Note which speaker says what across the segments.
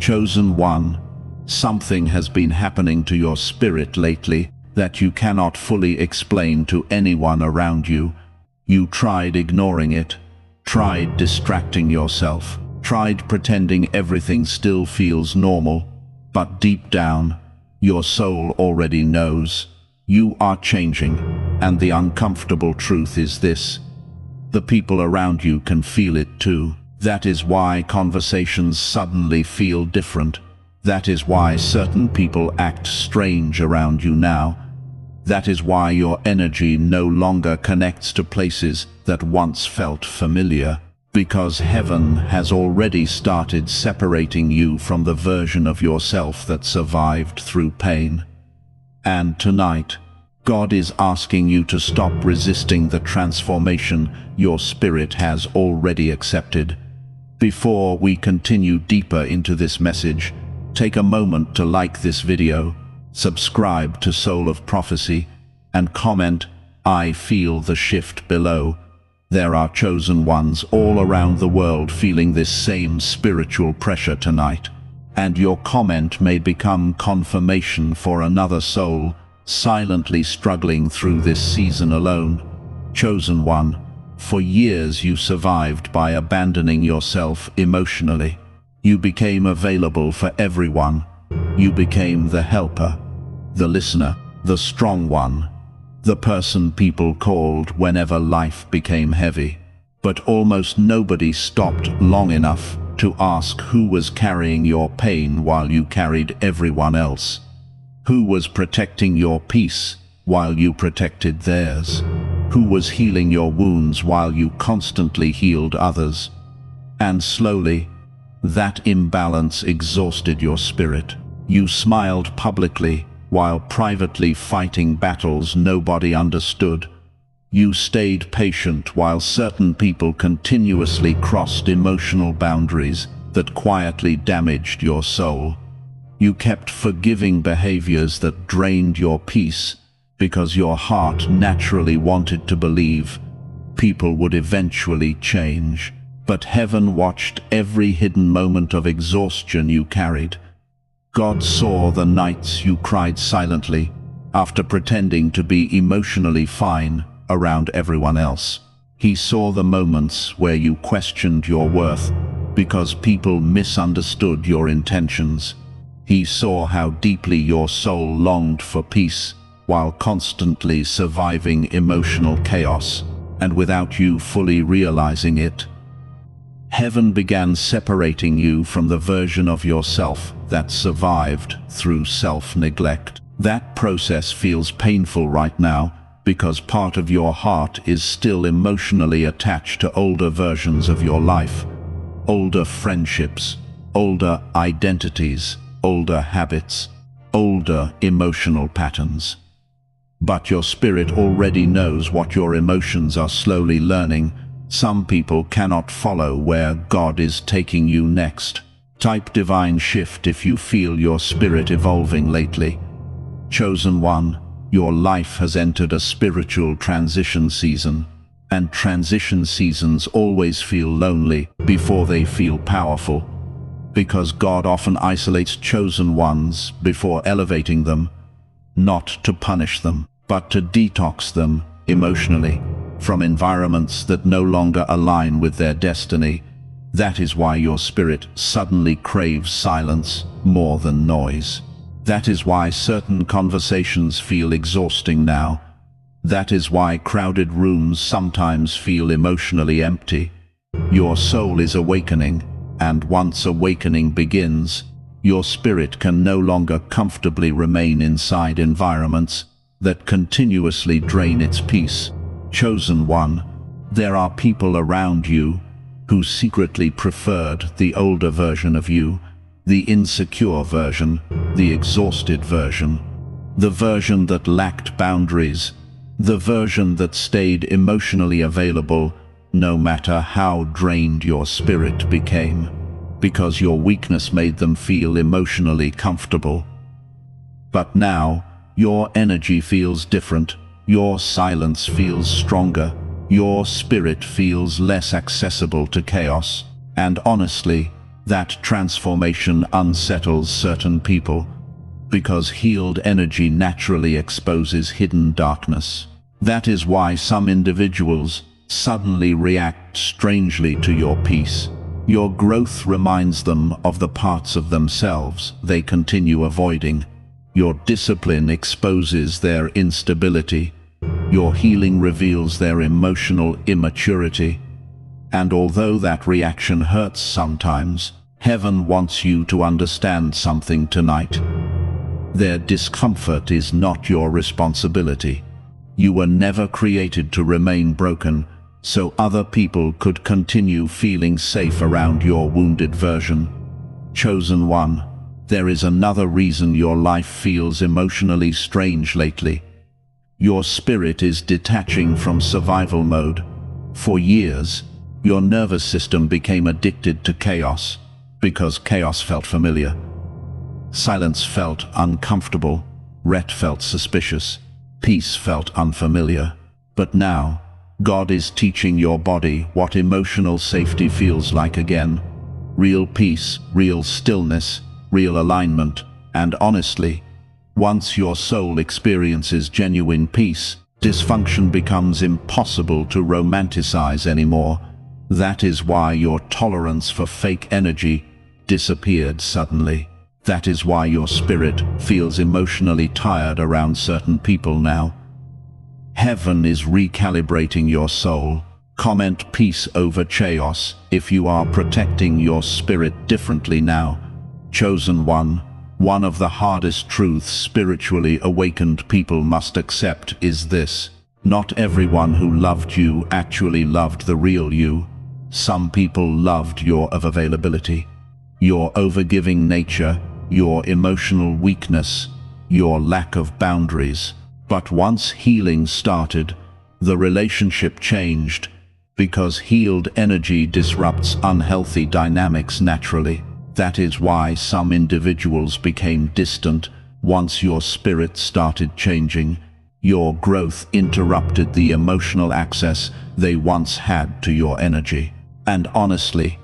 Speaker 1: Chosen one, something has been happening to your spirit lately that you cannot fully explain to anyone around you. You tried ignoring it, tried distracting yourself, tried pretending everything still feels normal, but deep down, your soul already knows. You are changing, and the uncomfortable truth is this: the people around you can feel it too. That is why conversations suddenly feel different. That is why certain people act strange around you now. That is why your energy no longer connects to places that once felt familiar. Because heaven has already started separating you from the version of yourself that survived through pain. And tonight, God is asking you to stop resisting the transformation your spirit has already accepted. Before we continue deeper into this message, take a moment to like this video, subscribe to Soul of Prophecy, and comment, "I feel the shift" below. There are chosen ones all around the world feeling this same spiritual pressure tonight, and your comment may become confirmation for another soul silently struggling through this season alone. Chosen one, for years you survived by abandoning yourself emotionally. You became available for everyone. You became the helper, the listener, the strong one, the person people called whenever life became heavy. But almost nobody stopped long enough to ask who was carrying your pain while you carried everyone else. Who was protecting your peace while you protected theirs? Who was healing your wounds while you constantly healed others? And slowly, that imbalance exhausted your spirit. You smiled publicly while privately fighting battles nobody understood. You stayed patient while certain people continuously crossed emotional boundaries that quietly damaged your soul. You kept forgiving behaviors that drained your peace because your heart naturally wanted to believe people would eventually change. But heaven watched every hidden moment of exhaustion you carried. God saw the nights you cried silently after pretending to be emotionally fine around everyone else. He saw the moments where you questioned your worth because people misunderstood your intentions. He saw how deeply your soul longed for peace while constantly surviving emotional chaos, and without you fully realizing it, heaven began separating you from the version of yourself that survived through self-neglect. That process feels painful right now because part of your heart is still emotionally attached to older versions of your life, older friendships, older identities, older habits, older emotional patterns. But your spirit already knows what your emotions are slowly learning. Some people cannot follow where God is taking you next. Type divine shift if you feel your spirit evolving lately. Chosen one, your life has entered a spiritual transition season, and transition seasons always feel lonely before they feel powerful, because God often isolates chosen ones before elevating them, not to punish them, but to detox them emotionally from environments that no longer align with their destiny. That is why your spirit suddenly craves silence more than noise. That is why certain conversations feel exhausting now. That is why crowded rooms sometimes feel emotionally empty. Your soul is awakening, and once awakening begins, your spirit can no longer comfortably remain inside environments that continuously drain its peace. Chosen one, there are people around you who secretly preferred the older version of you, the insecure version, the exhausted version, the version that lacked boundaries, the version that stayed emotionally available no matter how drained your spirit became, because your weakness made them feel emotionally comfortable. But now, your energy feels different, your silence feels stronger, your spirit feels less accessible to chaos, and honestly, That transformation unsettles certain people, because healed energy naturally exposes hidden darkness. That is why some individuals suddenly react strangely to your peace. Your growth reminds them of the parts of themselves they continue avoiding. Your discipline exposes their instability. Your healing reveals their emotional immaturity. And although that reaction hurts sometimes, heaven wants you to understand something tonight. Their discomfort is not your responsibility. You were never created to remain broken, so other people could continue feeling safe around your wounded version. Chosen one, there is another reason your life feels emotionally strange lately. Your spirit is detaching from survival mode. For years, your nervous system became addicted to chaos, because chaos felt familiar. Silence felt uncomfortable, rest felt suspicious, peace felt unfamiliar. But now, God is teaching your body what emotional safety feels like again. Real peace, real stillness, real alignment, and honestly, once your soul experiences genuine peace, dysfunction becomes impossible to romanticize anymore. That is why your tolerance for fake energy disappeared suddenly. That is why your spirit feels emotionally tired around certain people now. Heaven is recalibrating your soul. Comment peace over chaos if you are protecting your spirit differently now. Chosen one of the hardest truths spiritually awakened people must accept is this: not everyone who loved you actually loved the real you. Some people loved your availability, your overgiving nature, your emotional weakness, your lack of boundaries. But once healing started, the relationship changed, because healed energy disrupts unhealthy dynamics naturally. That is why some individuals became distant. Once your spirit started changing, your growth interrupted the emotional access they once had to your energy. And honestly,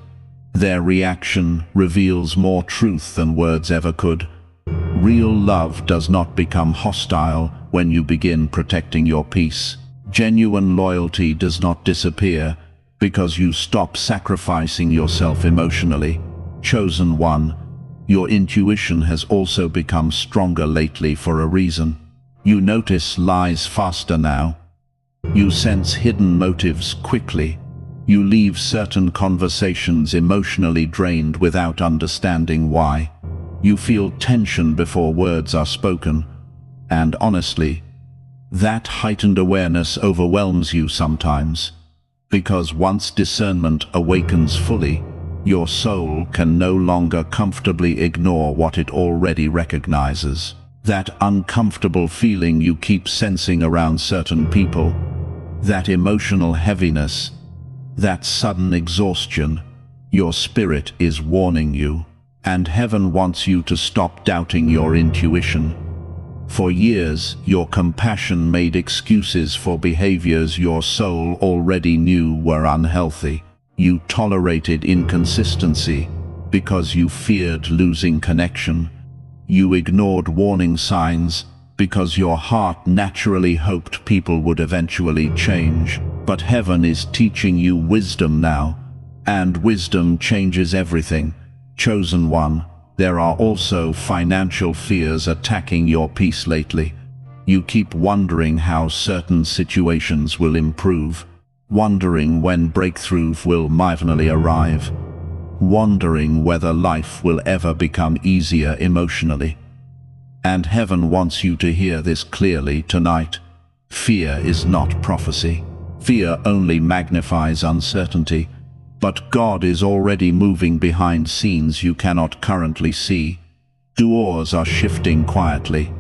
Speaker 1: their reaction reveals more truth than words ever could. Real love does not become hostile when you begin protecting your peace. Genuine loyalty does not disappear because you stop sacrificing yourself emotionally. Chosen one, your intuition has also become stronger lately for a reason. You notice lies faster now. You sense hidden motives quickly. You leave certain conversations emotionally drained without understanding why. You feel tension before words are spoken. And honestly, that heightened awareness overwhelms you sometimes, because once discernment awakens fully, your soul can no longer comfortably ignore what it already recognizes. That uncomfortable feeling you keep sensing around certain people, that emotional heaviness, that sudden exhaustion, your spirit is warning you, and heaven wants you to stop doubting your intuition. For years, your compassion made excuses for behaviors your soul already knew were unhealthy. You tolerated inconsistency because you feared losing connection. You ignored warning signs because your heart naturally hoped people would eventually change. But heaven is teaching you wisdom now, and wisdom changes everything. Chosen one, there are also financial fears attacking your peace lately. You keep wondering how certain situations will improve, wondering when breakthrough will finally arrive, wondering whether life will ever become easier emotionally. And heaven wants you to hear this clearly tonight. Fear is not prophecy. Fear only magnifies uncertainty. But God is already moving behind scenes you cannot currently see. Doors are shifting quietly.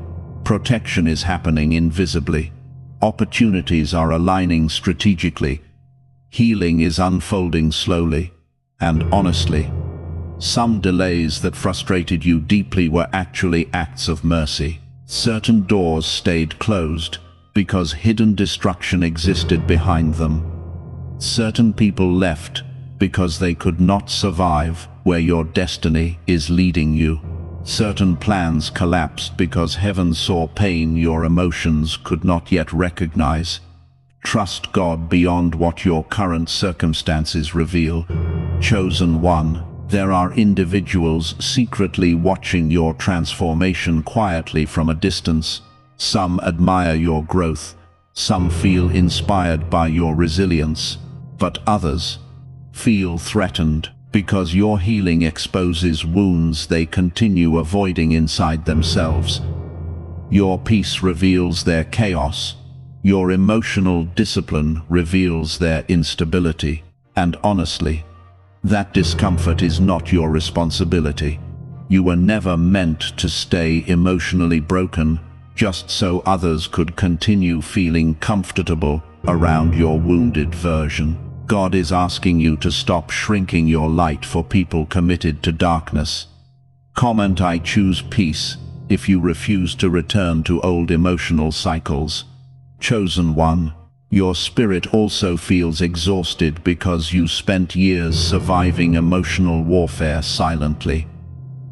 Speaker 1: Protection is happening invisibly. Opportunities are aligning strategically. Healing is unfolding slowly. And honestly, some delays that frustrated you deeply were actually acts of mercy. Certain doors stayed closed because hidden destruction existed behind them. Certain people left because they could not survive where your destiny is leading you. Certain plans collapsed because heaven saw pain your emotions could not yet recognize. Trust God beyond what your current circumstances reveal. Chosen one, there are individuals secretly watching your transformation quietly from a distance. Some admire your growth, some feel inspired by your resilience, but others feel threatened because your healing exposes wounds they continue avoiding inside themselves. Your peace reveals their chaos. Your emotional discipline reveals their instability. And honestly, that discomfort is not your responsibility. You were never meant to stay emotionally broken just so others could continue feeling comfortable around your wounded version. God is asking you to stop shrinking your light for people committed to darkness. Comment "I choose peace" if you refuse to return to old emotional cycles. Chosen one, your spirit also feels exhausted because you spent years surviving emotional warfare silently.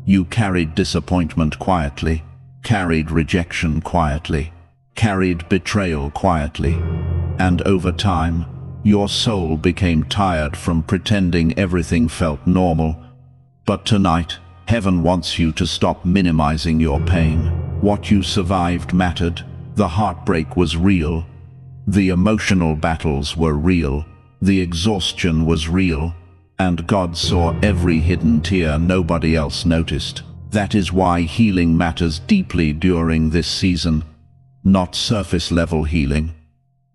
Speaker 1: You carried disappointment quietly, carried rejection quietly, carried betrayal quietly, and over time, your soul became tired from pretending everything felt normal. But tonight, heaven wants you to stop minimizing your pain. What you survived mattered. The heartbreak was real. The emotional battles were real. The exhaustion was real. And God saw every hidden tear nobody else noticed. That is why healing matters deeply during this season. Not surface-level healing.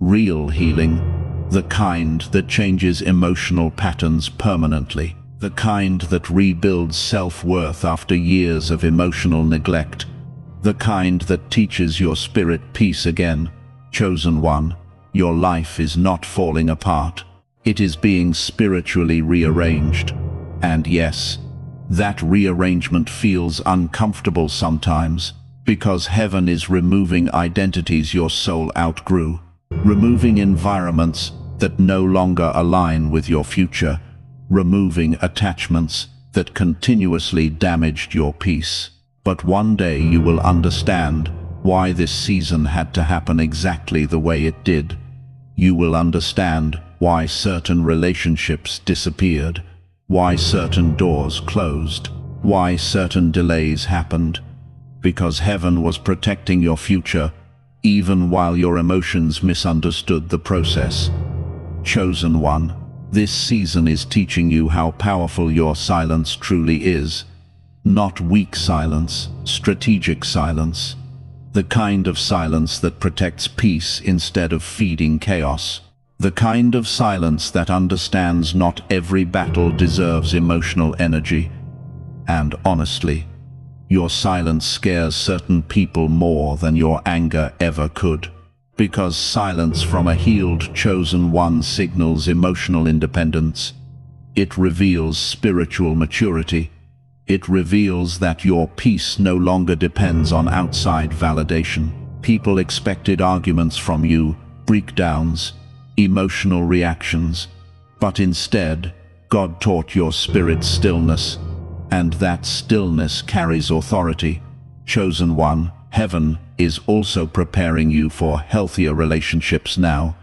Speaker 1: Real healing. The kind that changes emotional patterns permanently. The kind that rebuilds self-worth after years of emotional neglect. The kind that teaches your spirit peace again. Chosen one, your life is not falling apart. It is being spiritually rearranged. And yes, that rearrangement feels uncomfortable sometimes, because heaven is removing identities your soul outgrew, removing environments that no longer align with your future, removing attachments that continuously damaged your peace. But one day you will understand why this season had to happen exactly the way it did. You will understand why certain relationships disappeared, why certain doors closed, why certain delays happened. Because heaven was protecting your future, even while your emotions misunderstood the process. Chosen one, this season is teaching you how powerful your silence truly is. Not weak silence, strategic silence. The kind of silence that protects peace instead of feeding chaos. The kind of silence that understands not every battle deserves emotional energy. And honestly, your silence scares certain people more than your anger ever could. Because silence from a healed chosen one signals emotional independence. It reveals spiritual maturity. It reveals that your peace no longer depends on outside validation. People expected arguments from you, breakdowns, emotional reactions. But instead, God taught your spirit stillness. And that stillness carries authority. Chosen one, heaven is also preparing you for healthier relationships now.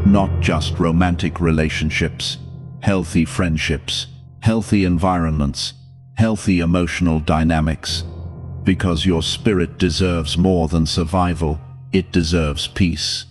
Speaker 1: Not just romantic relationships, healthy friendships, healthy environments, healthy emotional dynamics. Because your spirit deserves more than survival, it deserves peace.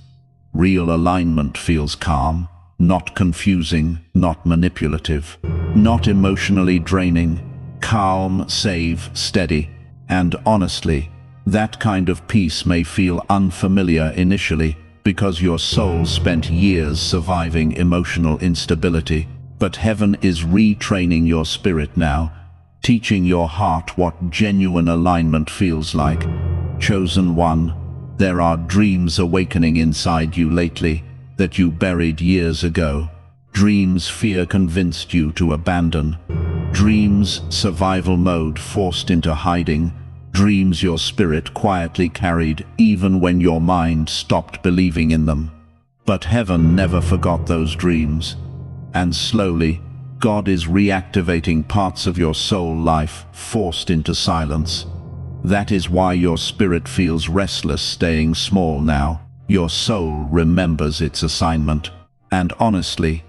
Speaker 1: Real alignment feels calm, not confusing, not manipulative, not emotionally draining. Calm, safe, steady. And honestly, that kind of peace may feel unfamiliar initially because your soul spent years surviving emotional instability. But heaven is retraining your spirit now, teaching your heart what genuine alignment feels like. Chosen one, there are dreams awakening inside you lately that you buried years ago. Dreams fear convinced you to abandon. Dreams survival mode forced into hiding. Dreams your spirit quietly carried even when your mind stopped believing in them. But heaven never forgot those dreams. And slowly, God is reactivating parts of your soul life forced into silence. That is why your spirit feels restless staying small now. Your soul remembers its assignment. And honestly,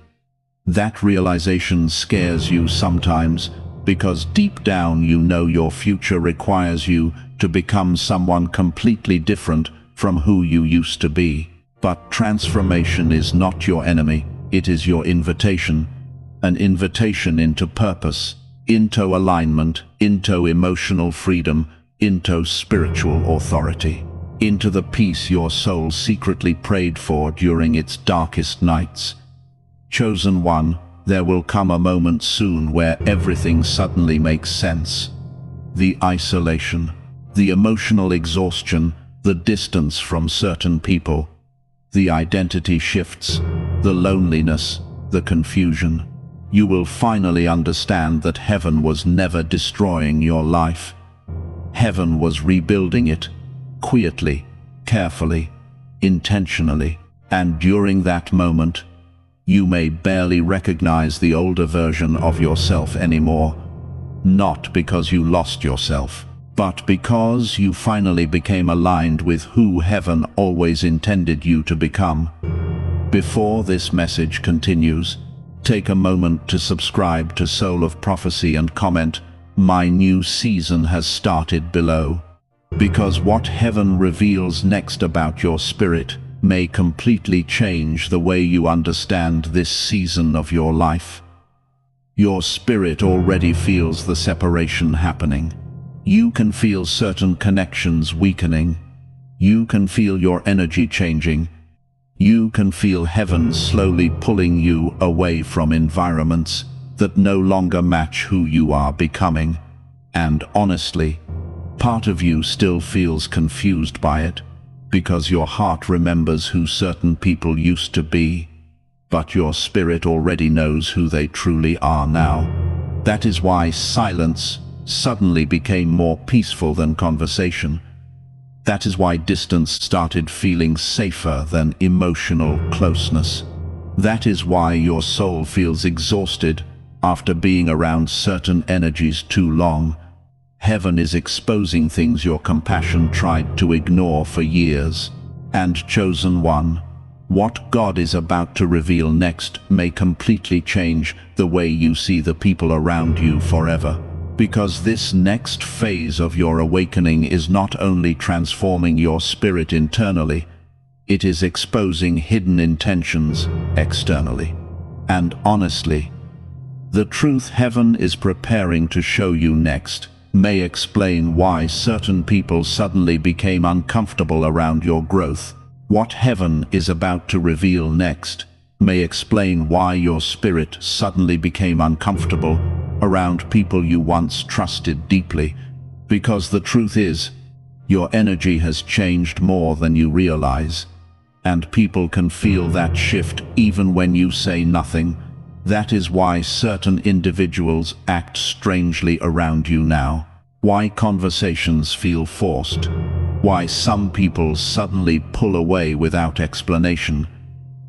Speaker 1: that realization scares you sometimes, because deep down you know your future requires you to become someone completely different from who you used to be. But transformation is not your enemy, it is your invitation. An invitation into purpose, into alignment, into emotional freedom, into spiritual authority, into the peace your soul secretly prayed for during its darkest nights. Chosen one, there will come a moment soon where everything suddenly makes sense. The isolation, the emotional exhaustion, the distance from certain people, the identity shifts, the loneliness, the confusion. You will finally understand that heaven was never destroying your life. Heaven was rebuilding it, quietly, carefully, intentionally. And during that moment, you may barely recognize the older version of yourself anymore. Not because you lost yourself, but because you finally became aligned with who heaven always intended you to become. Before this message continues, take a moment to subscribe to Soul of Prophecy and comment, "My new season has started," below. Because what heaven reveals next about your spirit may completely change the way you understand this season of your life. Your spirit already feels the separation happening. You can feel certain connections weakening. You can feel your energy changing. You can feel heaven slowly pulling you away from environments that no longer match who you are becoming. And honestly, part of you still feels confused by it, because your heart remembers who certain people used to be, but your spirit already knows who they truly are now. That is why silence suddenly became more peaceful than conversation. That is why distance started feeling safer than emotional closeness. That is why your soul feels exhausted after being around certain energies too long. Heaven is exposing things your compassion tried to ignore for years. And chosen one, what God is about to reveal next may completely change the way you see the people around you forever. Because this next phase of your awakening is not only transforming your spirit internally, it is exposing hidden intentions externally. And honestly, the truth heaven is preparing to show you next may explain why certain people suddenly became uncomfortable around your growth. What heaven is about to reveal next may explain why your spirit suddenly became uncomfortable around people you once trusted deeply. Because the truth is, your energy has changed more than you realize, and people can feel that shift even when you say nothing. That is why certain individuals act strangely around you now. Why conversations feel forced. Why some people suddenly pull away without explanation.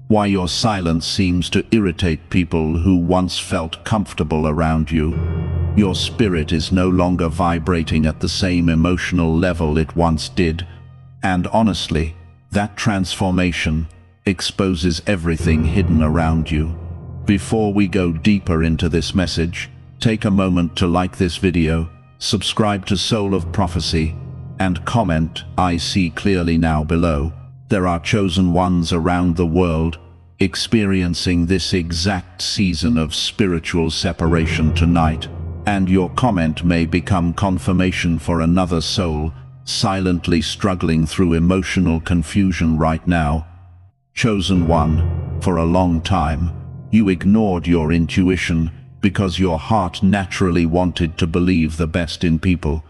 Speaker 1: Why your silence seems to irritate people who once felt comfortable around you. Your spirit is no longer vibrating at the same emotional level it once did. And honestly, that transformation exposes everything hidden around you. Before we go deeper into this message, take a moment to like this video, subscribe to Soul of Prophecy, and comment, "I see clearly now," below. There are chosen ones around the world experiencing this exact season of spiritual separation tonight, and your comment may become confirmation for another soul silently struggling through emotional confusion right now. Chosen one, for a long time, you ignored your intuition because your heart naturally wanted to believe the best in people.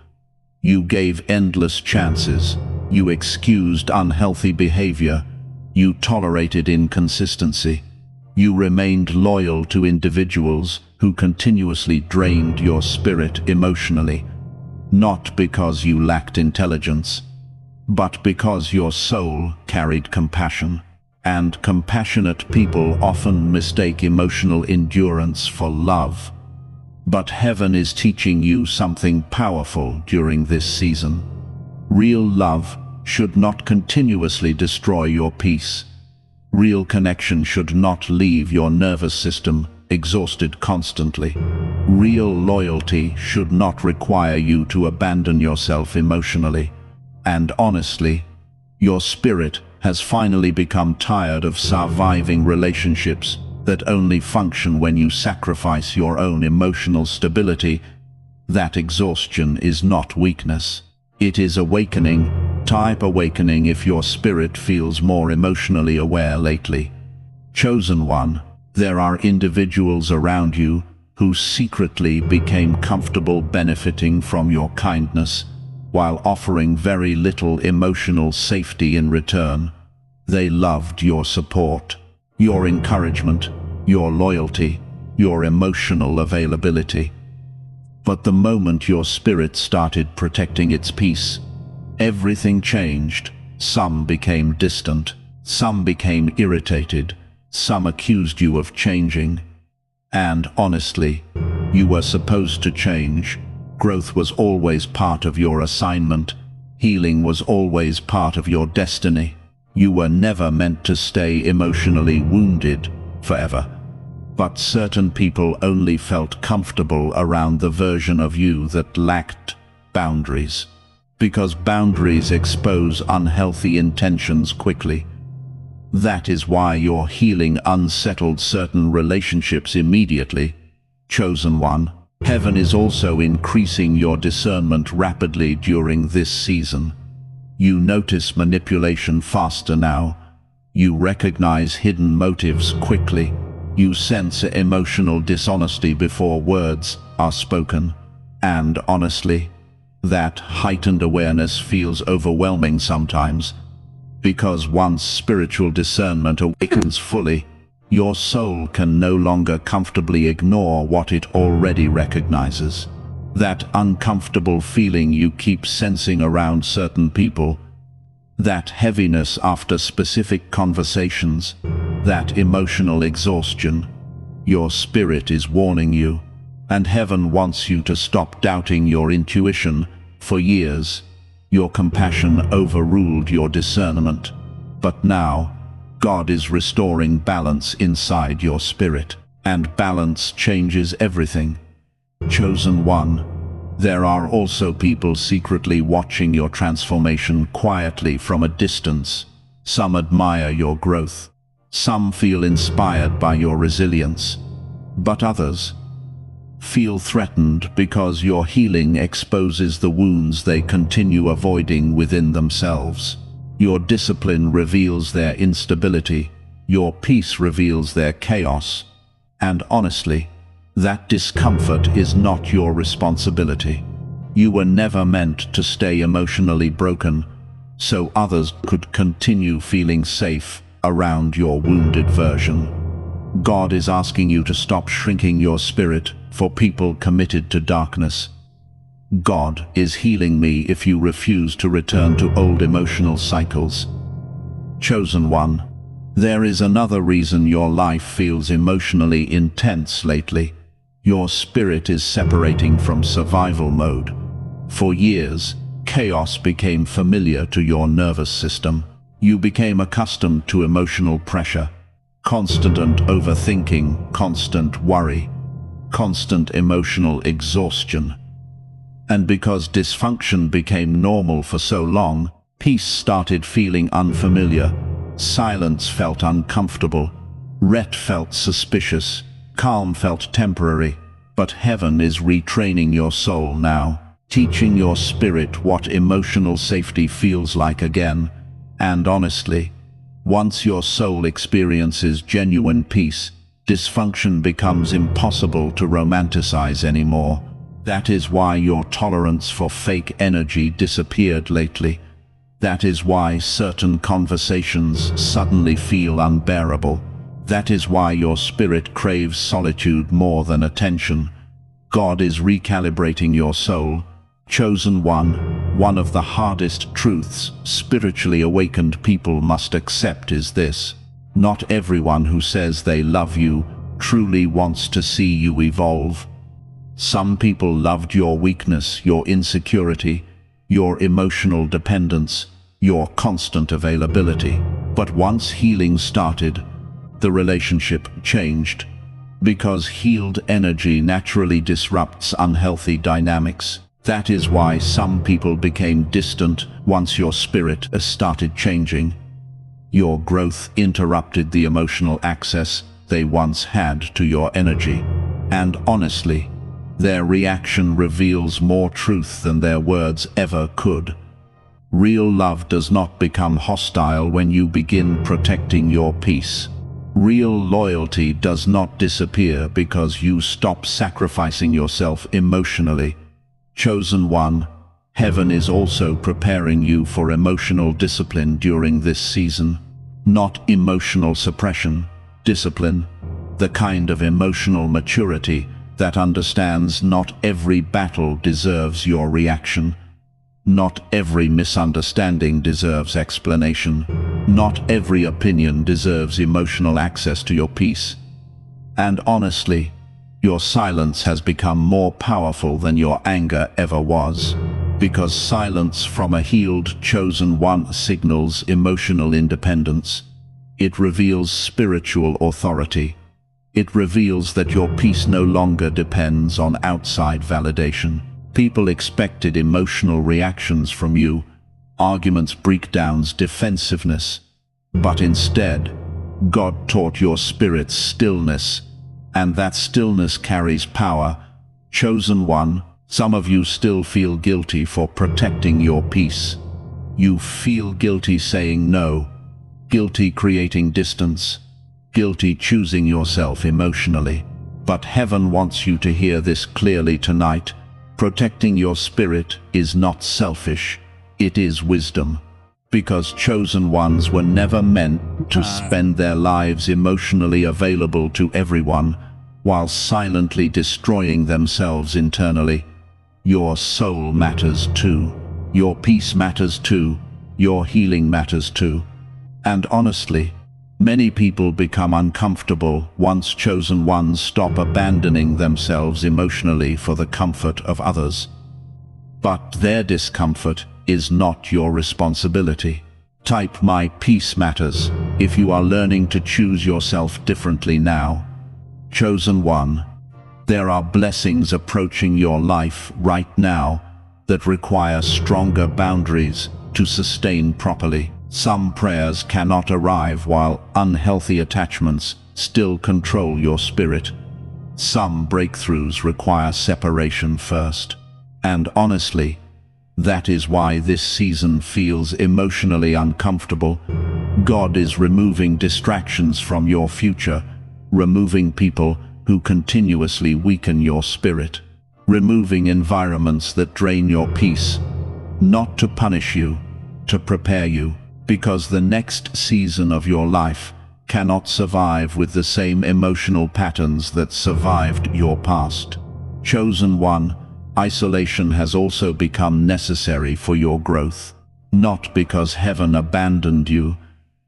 Speaker 1: You gave endless chances. You excused unhealthy behavior. You tolerated inconsistency. You remained loyal to individuals who continuously drained your spirit emotionally, not because you lacked intelligence, but because your soul carried compassion. And compassionate people often mistake emotional endurance for love. But heaven is teaching you something powerful during this season. Real love should not continuously destroy your peace. Real connection should not leave your nervous system exhausted constantly. Real loyalty should not require you to abandon yourself emotionally. And honestly, your spirit has finally become tired of surviving relationships that only function when you sacrifice your own emotional stability. That exhaustion is not weakness. It is awakening, type awakening if your spirit feels more emotionally aware lately. Chosen one, there are individuals around you who secretly became comfortable benefiting from your kindness, while offering very little emotional safety in return. They loved your support, your encouragement, your loyalty, your emotional availability. But the moment your spirit started protecting its peace, everything changed. Some became distant, some became irritated, some accused you of changing. And honestly, you were supposed to change. Growth was always part of your assignment. Healing was always part of your destiny. You were never meant to stay emotionally wounded forever. But certain people only felt comfortable around the version of you that lacked boundaries. Because boundaries expose unhealthy intentions quickly. That is why your healing unsettled certain relationships immediately. Chosen one, heaven is also increasing your discernment rapidly during this season. You notice manipulation faster now. You recognize hidden motives quickly. You sense emotional dishonesty before words are spoken. And honestly, that heightened awareness feels overwhelming sometimes. Because once spiritual discernment awakens fully, your soul can no longer comfortably ignore what it already recognizes. That uncomfortable feeling you keep sensing around certain people, that heaviness after specific conversations, that emotional exhaustion, your spirit is warning you, and heaven wants you to stop doubting your intuition. For years, your compassion overruled your discernment. But now, God is restoring balance inside your spirit, and balance changes everything. Chosen one, there are also people secretly watching your transformation quietly from a distance. Some admire your growth. Some feel inspired by your resilience. But others feel threatened because your healing exposes the wounds they continue avoiding within themselves. Your discipline reveals their instability. Your peace reveals their chaos. And honestly, that discomfort is not your responsibility. You were never meant to stay emotionally broken, so others could continue feeling safe around your wounded version. God is asking you to stop shrinking your spirit for people committed to darkness. God is healing me if you refuse to return to old emotional cycles. Chosen one, there is another reason your life feels emotionally intense lately. Your spirit is separating from survival mode. For years, chaos became familiar to your nervous system. You became accustomed to emotional pressure, constant overthinking, constant worry, constant emotional exhaustion. And because dysfunction became normal for so long, peace started feeling unfamiliar. Silence felt uncomfortable. Rest felt suspicious. Calm felt temporary. But heaven is retraining your soul now, teaching your spirit what emotional safety feels like again. And honestly, once your soul experiences genuine peace, dysfunction becomes impossible to romanticize anymore. That is why your tolerance for fake energy disappeared lately. That is why certain conversations suddenly feel unbearable. That is why your spirit craves solitude more than attention. God is recalibrating your soul. Chosen one of the hardest truths spiritually awakened people must accept is this: Not everyone who says they love you truly wants to see you evolve. Some people loved your weakness, your insecurity, your emotional dependence, your constant availability. But once healing started, the relationship changed, because healed energy naturally disrupts unhealthy dynamics. That is why some people became distant once your spirit started changing. Your growth interrupted the emotional access they once had to your energy. And honestly, their reaction reveals more truth than their words ever could. Real love does not become hostile when you begin protecting your peace. Real loyalty does not disappear because you stop sacrificing yourself emotionally. Chosen one, heaven is also preparing you for emotional discipline during this season. Not emotional suppression, discipline, the kind of emotional maturity that understands not every battle deserves your reaction. Not every misunderstanding deserves explanation. Not every opinion deserves emotional access to your peace. And honestly, your silence has become more powerful than your anger ever was, because silence from a healed, chosen one signals emotional independence. It reveals spiritual authority. It reveals that your peace no longer depends on outside validation. People expected emotional reactions from you, arguments, breakdowns, defensiveness. But instead, God taught your spirit stillness, and that stillness carries power. Chosen one, some of you still feel guilty for protecting your peace. You feel guilty saying no, guilty creating distance, guilty choosing yourself emotionally. But heaven wants you to hear this clearly tonight. Protecting your spirit is not selfish, it is wisdom. Because chosen ones were never meant to spend their lives emotionally available to everyone, while silently destroying themselves internally. Your soul matters too. Your peace matters too. Your healing matters too. And honestly, many people become uncomfortable once chosen ones stop abandoning themselves emotionally for the comfort of others. But their discomfort is not your responsibility. Type "My peace matters" if you are learning to choose yourself differently now. Chosen one, there are blessings approaching your life right now that require stronger boundaries to sustain properly. Some prayers cannot arrive while unhealthy attachments still control your spirit. Some breakthroughs require separation first. And honestly, that is why this season feels emotionally uncomfortable. God is removing distractions from your future, removing people who continuously weaken your spirit, removing environments that drain your peace, not to punish you, to prepare you, because the next season of your life cannot survive with the same emotional patterns that survived your past. Chosen one, isolation has also become necessary for your growth. Not because heaven abandoned you,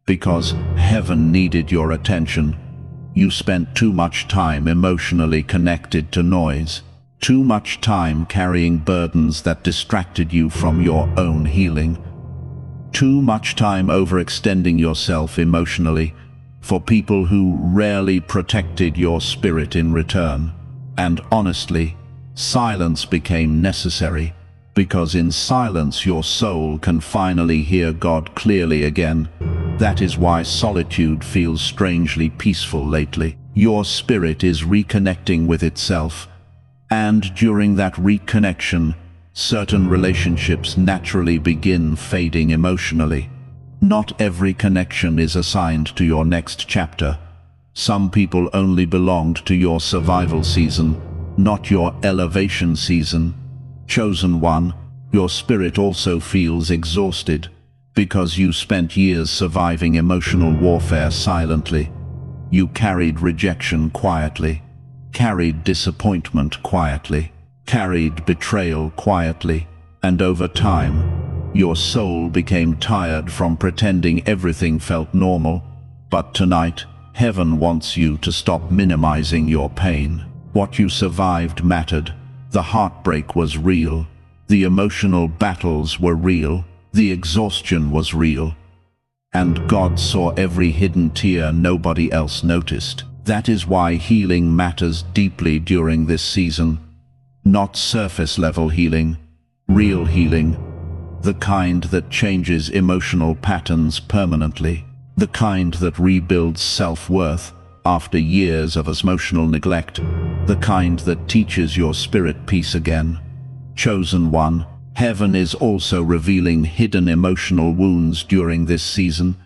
Speaker 1: because heaven needed your attention. You spent too much time emotionally connected to noise, too much time carrying burdens that distracted you from your own healing, too much time overextending yourself emotionally for people who rarely protected your spirit in return. And honestly, silence became necessary, because in silence your soul can finally hear God clearly again. That is why solitude feels strangely peaceful lately. Your spirit is reconnecting with itself, and during that reconnection, certain relationships naturally begin fading emotionally. Not every connection is assigned to your next chapter. Some people only belonged to your survival season, not your elevation season. Chosen one, your spirit also feels exhausted, because you spent years surviving emotional warfare silently. You carried rejection quietly, carried disappointment quietly, carried betrayal quietly, and over time, your soul became tired from pretending everything felt normal. But tonight, heaven wants you to stop minimizing your pain. What you survived mattered. The heartbreak was real. The emotional battles were real. The exhaustion was real. And God saw every hidden tear nobody else noticed. That is why healing matters deeply during this season. Not surface-level healing, real healing. The kind that changes emotional patterns permanently. The kind that rebuilds self-worth after years of emotional neglect. The kind that teaches your spirit peace again. Chosen one, heaven is also revealing hidden emotional wounds during this season.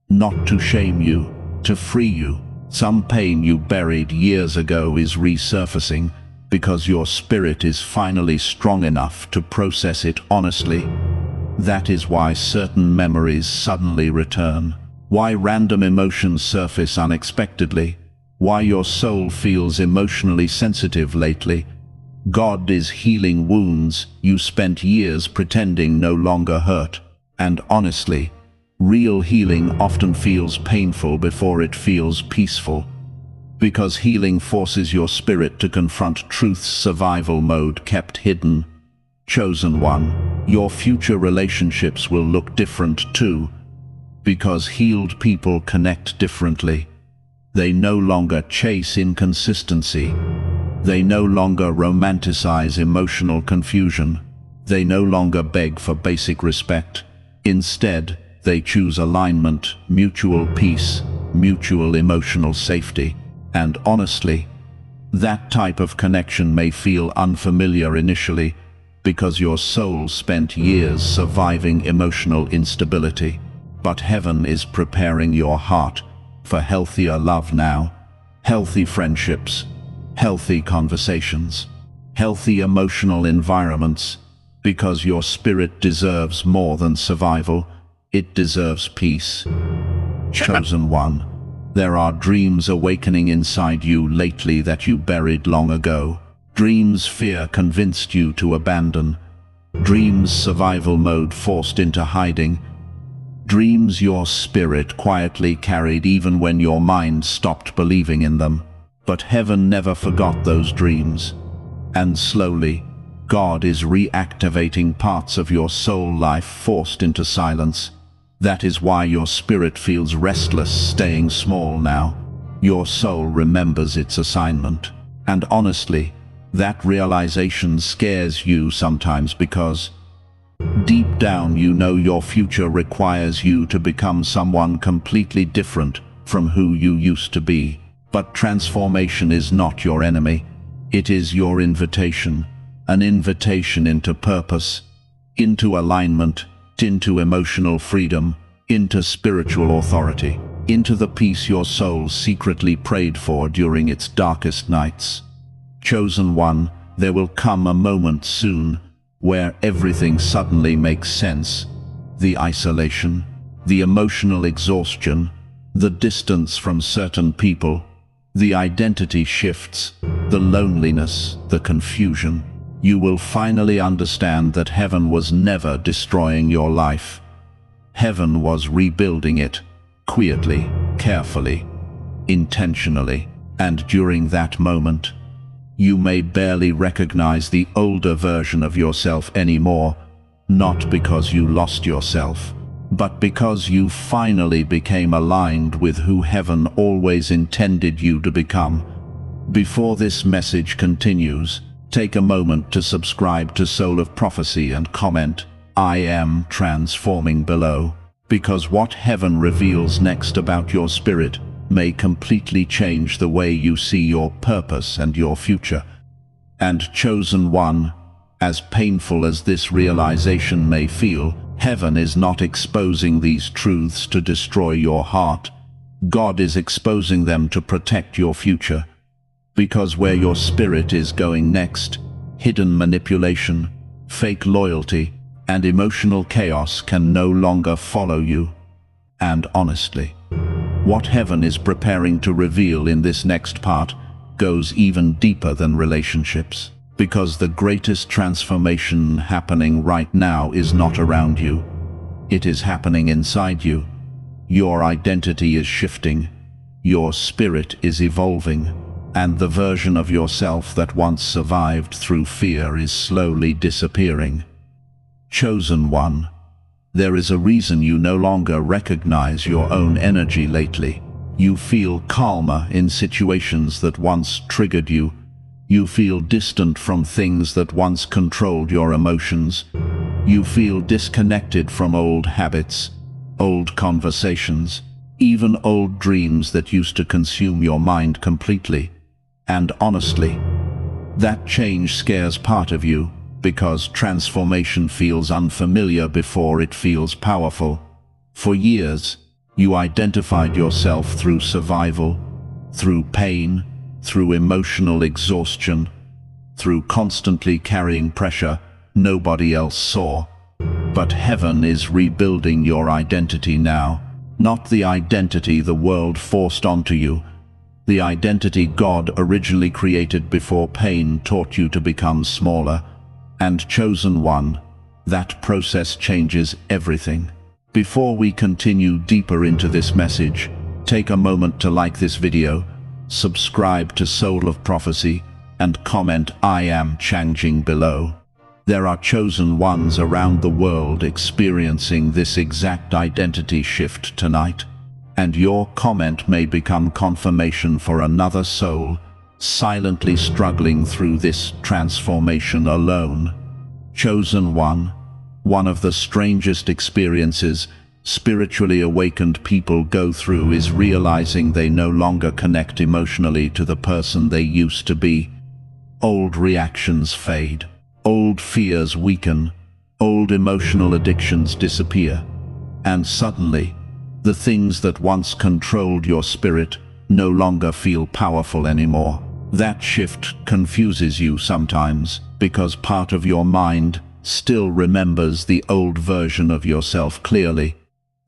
Speaker 1: Not to shame you, to free you. Some pain you buried years ago is resurfacing because your spirit is finally strong enough to process it honestly. That is why certain memories suddenly return. Why random emotions surface unexpectedly. Why your soul feels emotionally sensitive lately. God is healing wounds you spent years pretending no longer hurt. And honestly, real healing often feels painful before it feels peaceful. Because healing forces your spirit to confront truth's survival mode kept hidden. Chosen one, your future relationships will look different too. Because healed people connect differently. They no longer chase inconsistency. They no longer romanticize emotional confusion. They no longer beg for basic respect. Instead, they choose alignment, mutual peace, mutual emotional safety. And honestly, that type of connection may feel unfamiliar initially because your soul spent years surviving emotional instability. But heaven is preparing your heart for healthier love now, healthy friendships, healthy conversations, healthy emotional environments, because your spirit deserves more than survival. It deserves peace. Chosen one, there are dreams awakening inside you lately that you buried long ago. Dreams fear convinced you to abandon. Dreams survival mode forced into hiding. Dreams your spirit quietly carried even when your mind stopped believing in them. But heaven never forgot those dreams. And slowly, God is reactivating parts of your soul life forced into silence. That is why your spirit feels restless staying small now. Your soul remembers its assignment. And honestly, that realization scares you sometimes because deep down you know your future requires you to become someone completely different from who you used to be. But transformation is not your enemy. It is your invitation. An invitation into purpose, into alignment, into emotional freedom, into spiritual authority, into the peace your soul secretly prayed for during its darkest nights. Chosen one, there will come a moment soon where everything suddenly makes sense. The isolation, the emotional exhaustion, the distance from certain people, the identity shifts, the loneliness, the confusion. You will finally understand that heaven was never destroying your life. Heaven was rebuilding it, quietly, carefully, intentionally. And during that moment, you may barely recognize the older version of yourself anymore, not because you lost yourself, but because you finally became aligned with who heaven always intended you to become. Before this message continues, take a moment to subscribe to Soul of Prophecy and comment, "I am transforming" below, because what heaven reveals next about your spirit may completely change the way you see your purpose and your future. And chosen one, as painful as this realization may feel, heaven is not exposing these truths to destroy your heart. God is exposing them to protect your future. Because where your spirit is going next, hidden manipulation, fake loyalty, and emotional chaos can no longer follow you. And honestly, what heaven is preparing to reveal in this next part goes even deeper than relationships. Because the greatest transformation happening right now is not around you. It is happening inside you. Your identity is shifting, your spirit is evolving, and the version of yourself that once survived through fear is slowly disappearing. Chosen one, there is a reason you no longer recognize your own energy lately. You feel calmer in situations that once triggered you. You feel distant from things that once controlled your emotions. You feel disconnected from old habits, old conversations, even old dreams that used to consume your mind completely. And honestly, that change scares part of you, because transformation feels unfamiliar before it feels powerful. For years, you identified yourself through survival, through pain, through emotional exhaustion, through constantly carrying pressure nobody else saw. But heaven is rebuilding your identity now, not the identity the world forced onto you, the identity God originally created before pain taught you to become smaller. And chosen one, that process changes everything. Before we continue deeper into this message, take a moment to like this video, subscribe to Soul of Prophecy, and comment "I am changing" below. There are chosen ones around the world experiencing this exact identity shift tonight, and your comment may become confirmation for another soul silently struggling through this transformation alone. Chosen one of the strangest experiences spiritually awakened people go through is realizing they no longer connect emotionally to the person they used to be. Old reactions fade, old fears weaken, old emotional addictions disappear, and suddenly, the things that once controlled your spirit no longer feel powerful anymore. That shift confuses you sometimes, because part of your mind still remembers the old version of yourself clearly,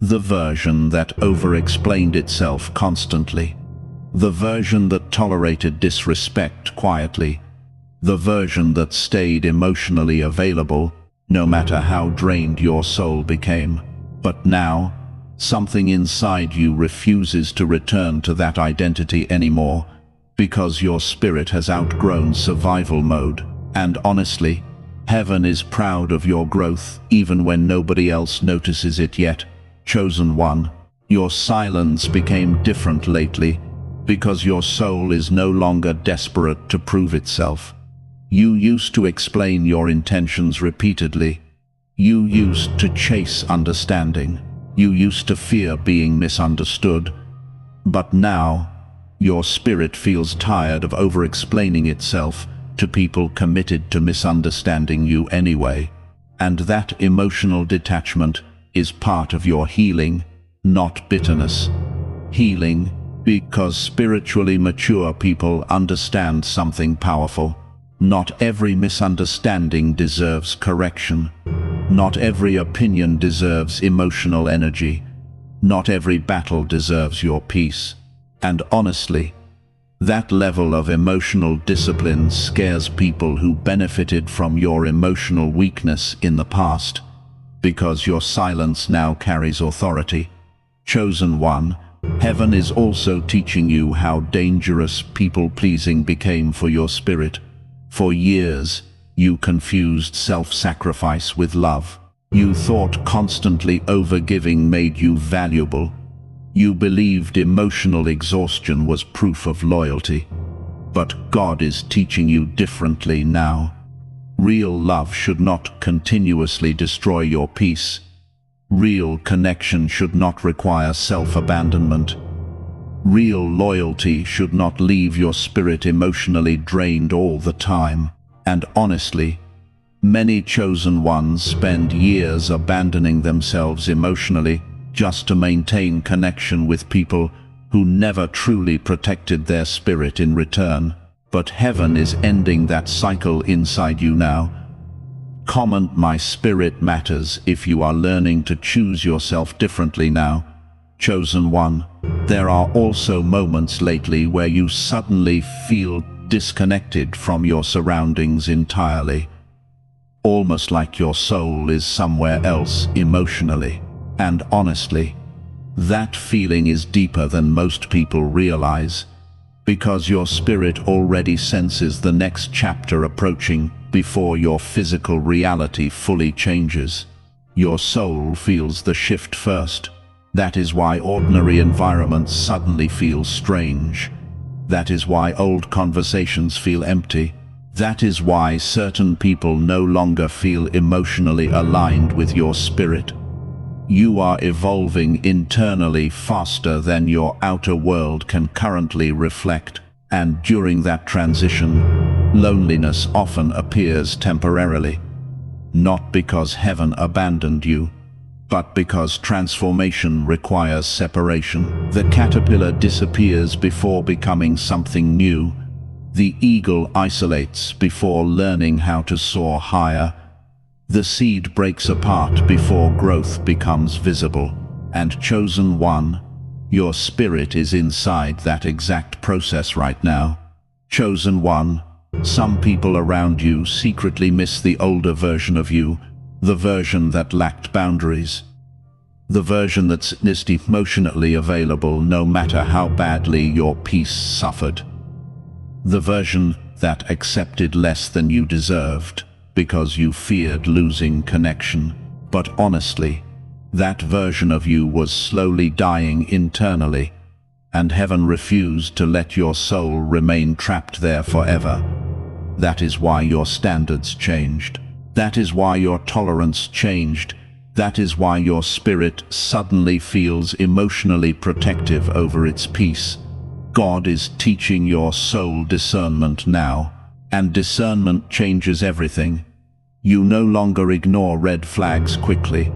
Speaker 1: the version that over-explained itself constantly, the version that tolerated disrespect quietly, the version that stayed emotionally available no matter how drained your soul became. But now, something inside you refuses to return to that identity anymore, because your spirit has outgrown survival mode. And honestly, heaven is proud of your growth even when nobody else notices it yet. Chosen one, your silence became different lately, because your soul is no longer desperate to prove itself. You used to explain your intentions repeatedly. You used to chase understanding. You used to fear being misunderstood. But now, your spirit feels tired of over-explaining itself to people committed to misunderstanding you anyway. And that emotional detachment is part of your healing, not bitterness. Healing, because spiritually mature people understand something powerful. Not every misunderstanding deserves correction. Not every opinion deserves emotional energy. Not every battle deserves your peace. And honestly, that level of emotional discipline scares people who benefited from your emotional weakness in the past, because your silence now carries authority. Chosen one, heaven is also teaching you how dangerous people-pleasing became for your spirit. For years, you confused self-sacrifice with love. You thought constantly overgiving made you valuable. You believed emotional exhaustion was proof of loyalty. But God is teaching you differently now. Real love should not continuously destroy your peace. Real connection should not require self-abandonment. Real loyalty should not leave your spirit emotionally drained all the time. And honestly, many chosen ones spend years abandoning themselves emotionally just to maintain connection with people who never truly protected their spirit in return. But heaven is ending that cycle inside you now. Comment "My spirit matters" if you are learning to choose yourself differently now. Chosen one, there are also moments lately where you suddenly feel disconnected from your surroundings entirely. Almost like your soul is somewhere else emotionally. And honestly, That feeling is deeper than most people realize, because your spirit already senses the next chapter approaching before your physical reality fully changes. Your soul feels the shift first. That is why ordinary environments suddenly feel strange. That is why old conversations feel empty. That is why certain people no longer feel emotionally aligned with your spirit. You are evolving internally faster than your outer world can currently reflect, and during that transition, loneliness often appears temporarily. Not because heaven abandoned you, but because transformation requires separation. The caterpillar disappears before becoming something new. The eagle isolates before learning how to soar higher. The seed breaks apart before growth becomes visible. And chosen one, your spirit is inside that exact process right now. Chosen one, some people around you secretly miss the older version of you, the version that lacked boundaries. The version that's emotionally available no matter how badly your peace suffered. The version that accepted less than you deserved, because you feared losing connection. But honestly, that version of you was slowly dying internally, and heaven refused to let your soul remain trapped there forever. That is why your standards changed. That is why your tolerance changed. That is why your spirit suddenly feels emotionally protective over its peace. God is teaching your soul discernment now. And discernment changes everything. You no longer ignore red flags quickly.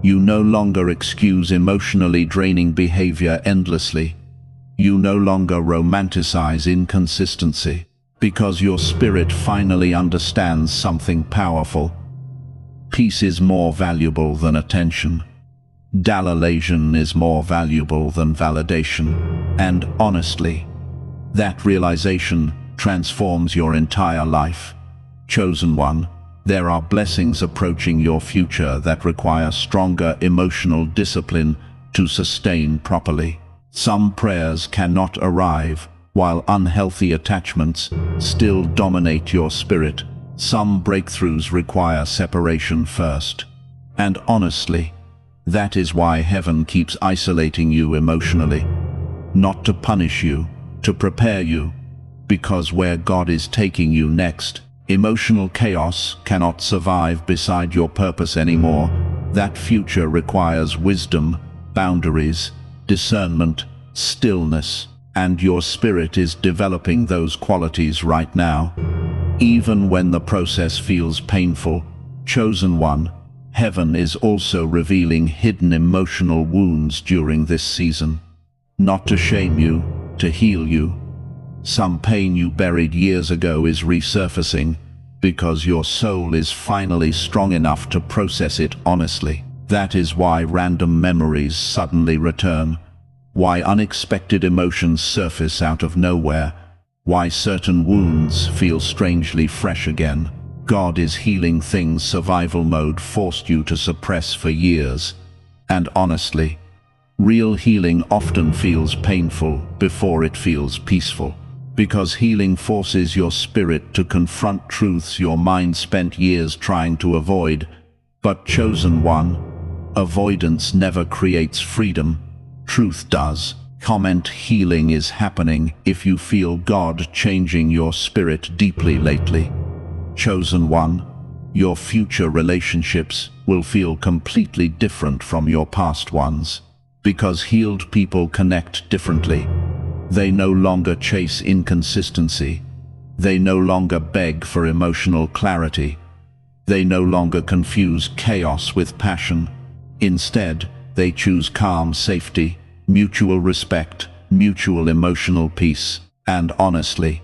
Speaker 1: You no longer excuse emotionally draining behavior endlessly. You no longer romanticize inconsistency, because your spirit finally understands something powerful. Peace is more valuable than attention. Validation is more valuable than validation. And honestly, that realization transforms your entire life. Chosen one, there are blessings approaching your future that require stronger emotional discipline to sustain properly. Some prayers cannot arrive while unhealthy attachments still dominate your spirit. Some breakthroughs require separation first. And honestly, that is why heaven keeps isolating you emotionally. Not to punish you, to prepare you. Because where God is taking you next, emotional chaos cannot survive beside your purpose anymore. That future requires wisdom, boundaries, discernment, stillness, and your spirit is developing those qualities right now. Even when the process feels painful, chosen one, heaven is also revealing hidden emotional wounds during this season. Not to shame you, to heal you. Some pain you buried years ago is resurfacing because your soul is finally strong enough to process it honestly. That is why random memories suddenly return, why unexpected emotions surface out of nowhere, why certain wounds feel strangely fresh again. God is healing things survival mode forced you to suppress for years. And honestly, real healing often feels painful before it feels peaceful. Because healing forces your spirit to confront truths your mind spent years trying to avoid. But chosen one, avoidance never creates freedom. Truth does. Comment healing is happening if you feel God changing your spirit deeply lately. Chosen one, your future relationships will feel completely different from your past ones. Because healed people connect differently. They no longer chase inconsistency. They no longer beg for emotional clarity. They no longer confuse chaos with passion. Instead, they choose calm safety, mutual respect, mutual emotional peace. And honestly,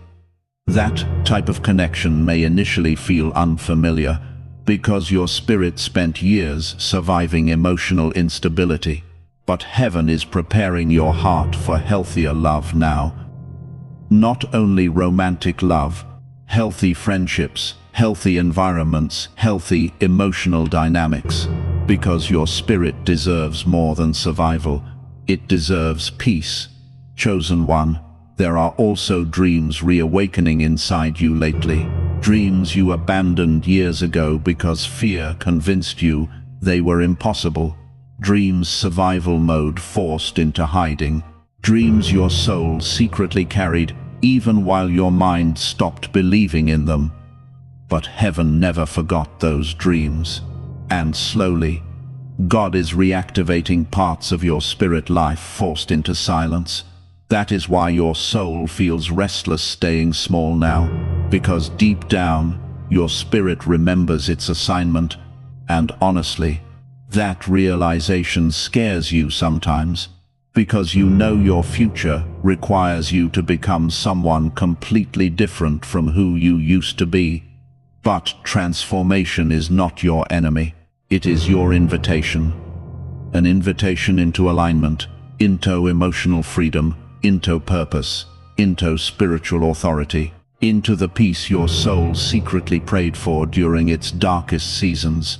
Speaker 1: that type of connection may initially feel unfamiliar because your spirit spent years surviving emotional instability. But heaven is preparing your heart for healthier love now. Not only romantic love, healthy friendships, healthy environments, healthy emotional dynamics. Because your spirit deserves more than survival. It deserves peace. Chosen one, there are also dreams reawakening inside you lately. Dreams you abandoned years ago because fear convinced you they were impossible. Dreams survival mode forced into hiding. Dreams your soul secretly carried even while your mind stopped believing in them. But heaven never forgot those dreams. And slowly, God is reactivating parts of your spirit life forced into silence. That is why your soul feels restless staying small now, because deep down, your spirit remembers its assignment. And honestly, that realization scares you sometimes, because you know your future requires you to become someone completely different from who you used to be. But transformation is not your enemy. It is your invitation. An invitation into alignment, into emotional freedom, into purpose, into spiritual authority, into the peace your soul secretly prayed for during its darkest seasons.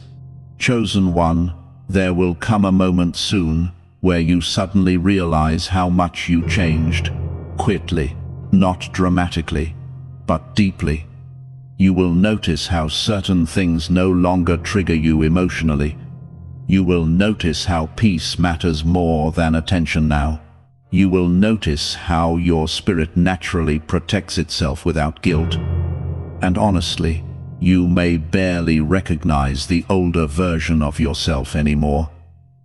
Speaker 1: Chosen one, there will come a moment soon where you suddenly realize how much you changed. Quickly, not dramatically, but deeply. You will notice how certain things no longer trigger you emotionally. You will notice how peace matters more than attention now. You will notice how your spirit naturally protects itself without guilt. And honestly, you may barely recognize the older version of yourself anymore.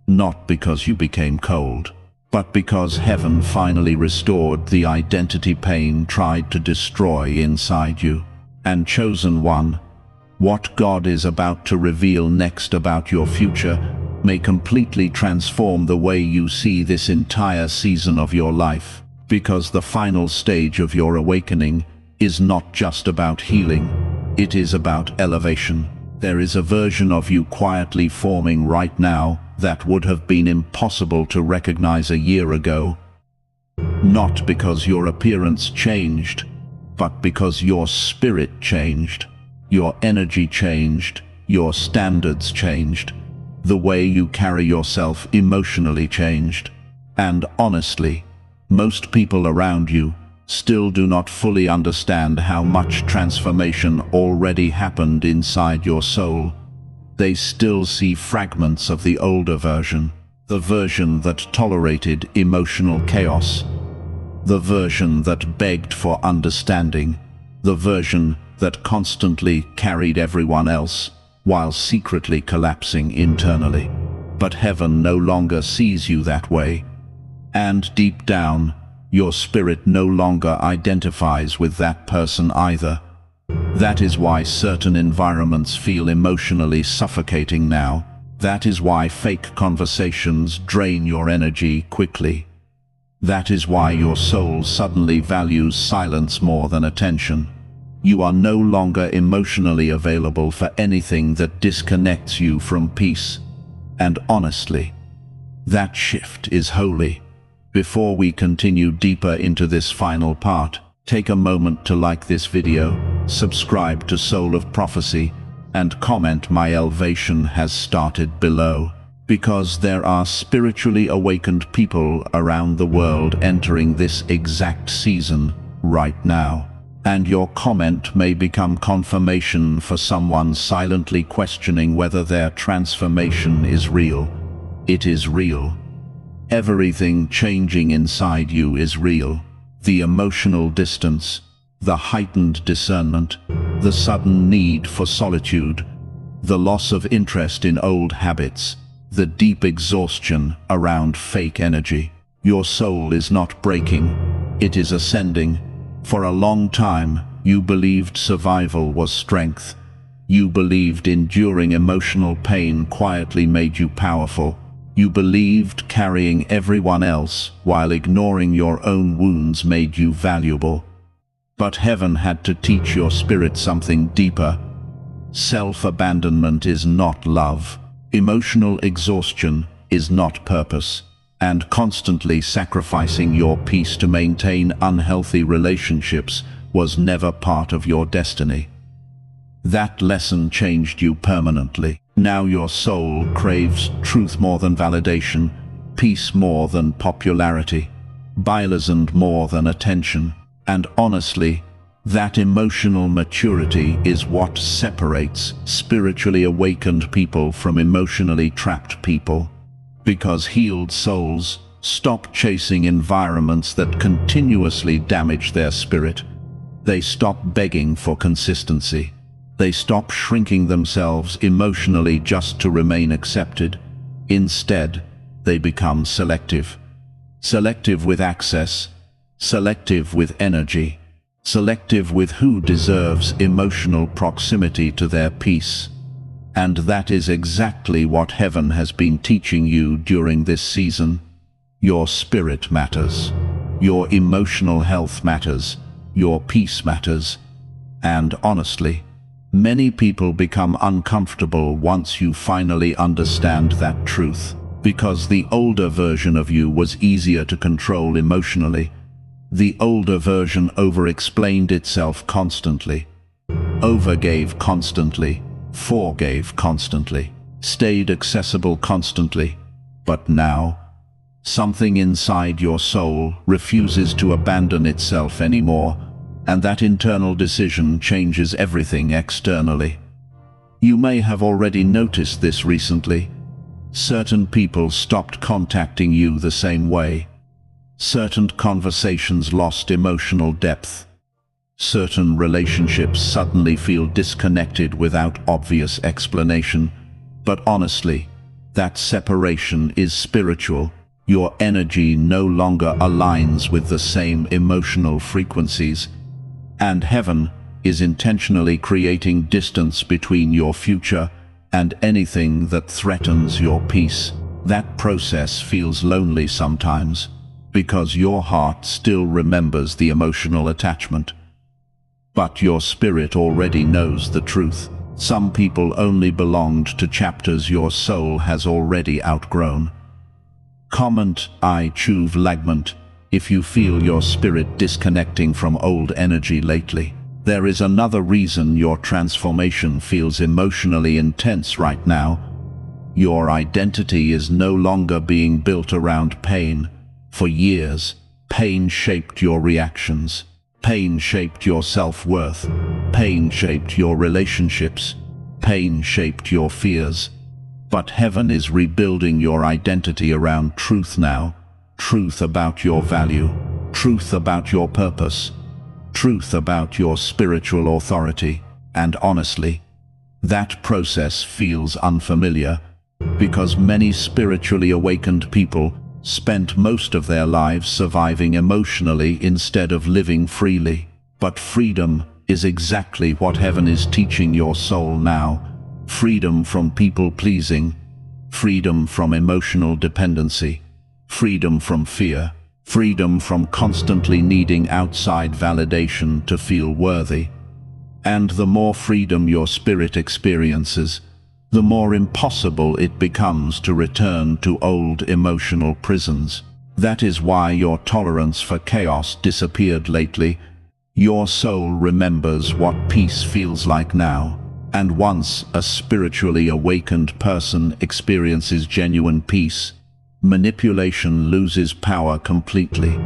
Speaker 1: Not because you became cold, but because heaven finally restored the identity pain tried to destroy inside you. And chosen one, what God is about to reveal next about your future may completely transform the way you see this entire season of your life, because the final stage of your awakening is not just about healing, it is about elevation. There is a version of you quietly forming right now that would have been impossible to recognize a year ago. Not because your appearance changed, but because your spirit changed, your energy changed, your standards changed, the way you carry yourself emotionally changed. And honestly, most people around you still do not fully understand how much transformation already happened inside your soul. They still see fragments of the older version, the version that tolerated emotional chaos, the version that begged for understanding, the version that constantly carried everyone else while secretly collapsing internally. But heaven no longer sees you that way. And deep down, your spirit no longer identifies with that person either. That is why certain environments feel emotionally suffocating now. That is why fake conversations drain your energy quickly. That is why your soul suddenly values silence more than attention. You are no longer emotionally available for anything that disconnects you from peace. And honestly, that shift is holy. Before we continue deeper into this final part, take a moment to like this video, subscribe to Soul of Prophecy, and comment "My elevation has started" below. Because there are spiritually awakened people around the world entering this exact season right now. And your comment may become confirmation for someone silently questioning whether their transformation is real. It is real. Everything changing inside you is real. The emotional distance, the heightened discernment, the sudden need for solitude, the loss of interest in old habits, the deep exhaustion around fake energy. Your soul is not breaking, it is ascending. For a long time, you believed survival was strength. You believed enduring emotional pain quietly made you powerful. You believed carrying everyone else while ignoring your own wounds made you valuable. But heaven had to teach your spirit something deeper. Self-abandonment is not love. Emotional exhaustion is not purpose. And constantly sacrificing your peace to maintain unhealthy relationships was never part of your destiny. That lesson changed you permanently. Now your soul craves truth more than validation, peace more than popularity, bilism more than attention. And honestly, that emotional maturity is what separates spiritually awakened people from emotionally trapped people. Because healed souls stop chasing environments that continuously damage their spirit. They stop begging for consistency. They stop shrinking themselves emotionally just to remain accepted. Instead, they become selective. Selective with access, selective with energy, selective with who deserves emotional proximity to their peace. And that is exactly what heaven has been teaching you during this season. Your spirit matters. Your emotional health matters. Your peace matters. And honestly, many people become uncomfortable once you finally understand that truth, because the older version of you was easier to control emotionally. The older version over-explained itself constantly, overgave constantly, forgave constantly, stayed accessible constantly. But now, something inside your soul refuses to abandon itself anymore, and that internal decision changes everything externally. You may have already noticed this recently. Certain people stopped contacting you the same way. Certain conversations lost emotional depth. Certain relationships suddenly feel disconnected without obvious explanation. But honestly, that separation is spiritual. Your energy no longer aligns with the same emotional frequencies, and heaven is intentionally creating distance between your future and anything that threatens your peace. That process feels lonely sometimes, because your heart still remembers the emotional attachment. But your spirit already knows the truth. Some people only belonged to chapters your soul has already outgrown. Comment I choose lagment if you feel your spirit disconnecting from old energy lately. There is another reason your transformation feels emotionally intense right now. Your identity is no longer being built around pain. For years, pain shaped your reactions. Pain shaped your self-worth. Pain shaped your relationships. Pain shaped your fears. But heaven is rebuilding your identity around truth now. Truth about your value. Truth about your purpose. Truth about your spiritual authority. And honestly, that process feels unfamiliar, because many spiritually awakened people spent most of their lives surviving emotionally instead of living freely. But freedom is exactly what heaven is teaching your soul now. Freedom from people-pleasing, freedom from emotional dependency, freedom from fear, freedom from constantly needing outside validation to feel worthy. And the more freedom your spirit experiences, the more impossible it becomes to return to old emotional prisons. That is why your tolerance for chaos disappeared lately. Your soul remembers what peace feels like now. And once a spiritually awakened person experiences genuine peace, manipulation loses power completely.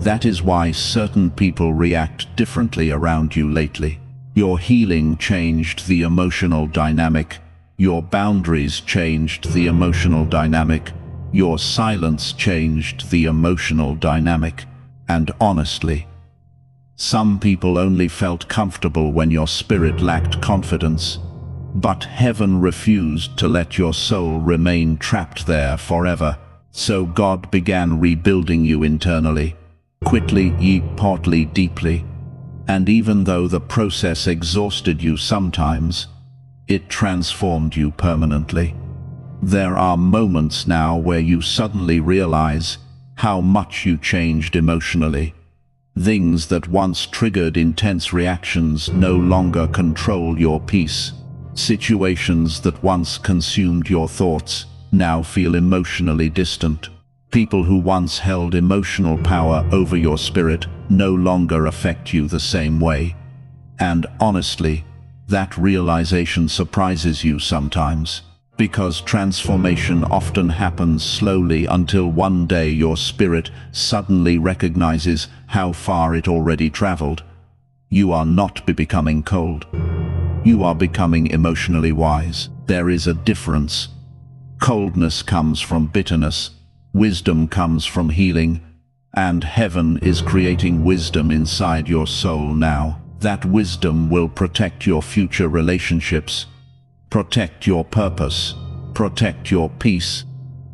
Speaker 1: That is why certain people react differently around you lately. Your healing changed the emotional dynamic. Your boundaries changed the emotional dynamic. Your silence changed the emotional dynamic. And honestly, some people only felt comfortable when your spirit lacked confidence. But heaven refused to let your soul remain trapped there forever. So God began rebuilding you internally, quickly yet partly deeply. And even though the process exhausted you sometimes, it transformed you permanently. There are moments now where you suddenly realize how much you changed emotionally. Things that once triggered intense reactions no longer control your peace. Situations that once consumed your thoughts now feel emotionally distant. People who once held emotional power over your spirit no longer affect you the same way. And honestly, that realization surprises you sometimes. Because transformation often happens slowly until one day your spirit suddenly recognizes how far it already traveled. You are not becoming cold. You are becoming emotionally wise. There is a difference. Coldness comes from bitterness, wisdom comes from healing, and heaven is creating wisdom inside your soul now. That wisdom will protect your future relationships, protect your purpose, protect your peace,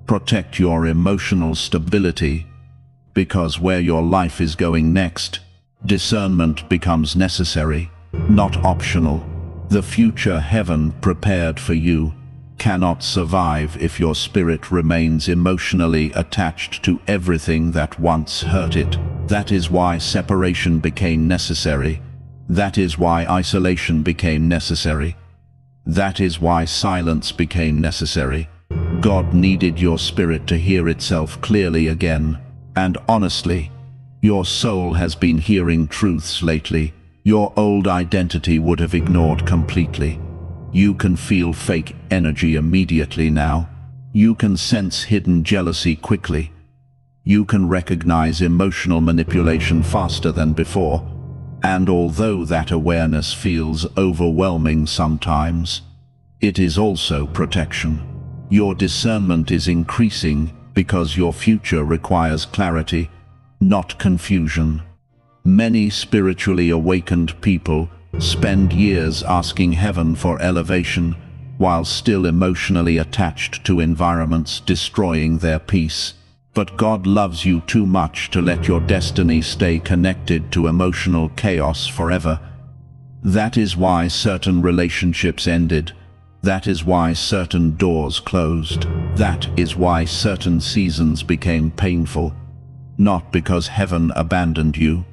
Speaker 1: protect your emotional stability, because where your life is going next, discernment becomes necessary, not optional. The future heaven prepared for you cannot survive if your spirit remains emotionally attached to everything that once hurt it. That is why separation became necessary. That is why isolation became necessary. That is why silence became necessary. God needed your spirit to hear itself clearly again. And honestly, your soul has been hearing truths lately your old identity would have ignored completely. You can feel fake energy immediately now. You can sense hidden jealousy quickly. You can recognize emotional manipulation faster than before. And although that awareness feels overwhelming sometimes, it is also protection. Your discernment is increasing because your future requires clarity, not confusion. Many spiritually awakened people spend years asking heaven for elevation while still emotionally attached to environments destroying their peace. But God loves you too much to let your destiny stay connected to emotional chaos forever. That is why certain relationships ended. That is why certain doors closed. That is why certain seasons became painful. Not because heaven abandoned you,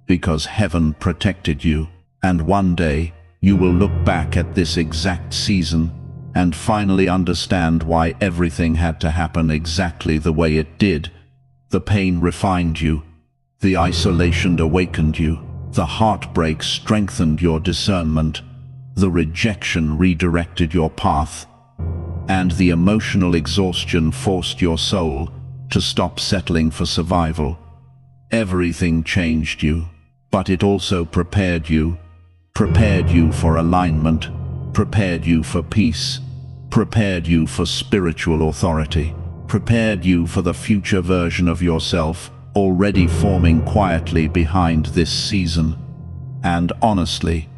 Speaker 1: because heaven protected you. And one day, you will look back at this exact season and finally understand why everything had to happen exactly the way it did. The pain refined you. The isolation awakened you. The heartbreak strengthened your discernment. The rejection redirected your path. And the emotional exhaustion forced your soul to stop settling for survival. Everything changed you, but it also prepared you for alignment, prepared you for peace, prepared you for spiritual authority, prepared you for the future version of yourself already forming quietly behind this season. And honestly,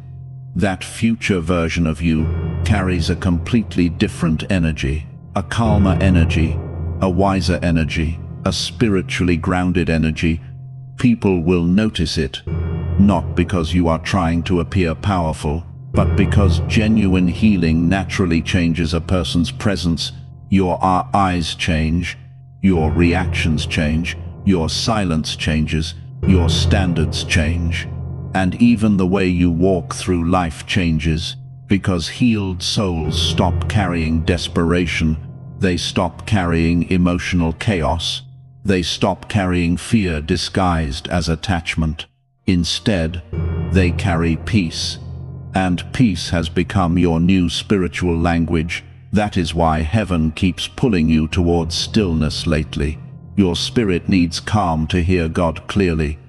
Speaker 1: that future version of you carries a completely different energy, a calmer energy, a wiser energy, a spiritually grounded energy. People will notice it, not because you are trying to appear powerful, but because genuine healing naturally changes a person's presence. Your eyes change, your reactions change, your silence changes, your standards change. And even the way you walk through life changes, because healed souls stop carrying desperation, they stop carrying emotional chaos, they stop carrying fear disguised as attachment. Instead, they carry peace. And peace has become your new spiritual language. That is why heaven keeps pulling you towards stillness lately. Your spirit needs calm to hear God clearly.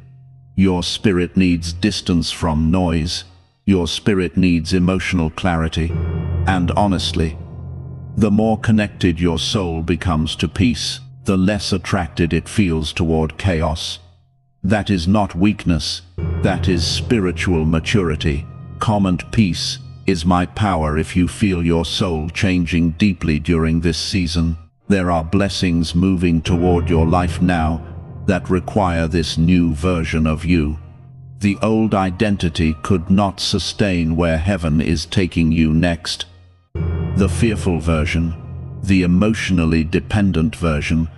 Speaker 1: Your spirit needs distance from noise. Your spirit needs emotional clarity. And honestly, the more connected your soul becomes to peace, the less attracted it feels toward chaos. That is not weakness, that is spiritual maturity. Calm and peace is my power. If you feel your soul changing deeply during this season, there are blessings moving toward your life now that require this new version of you. The old identity could not sustain where heaven is taking you next. The fearful version, the emotionally dependent version,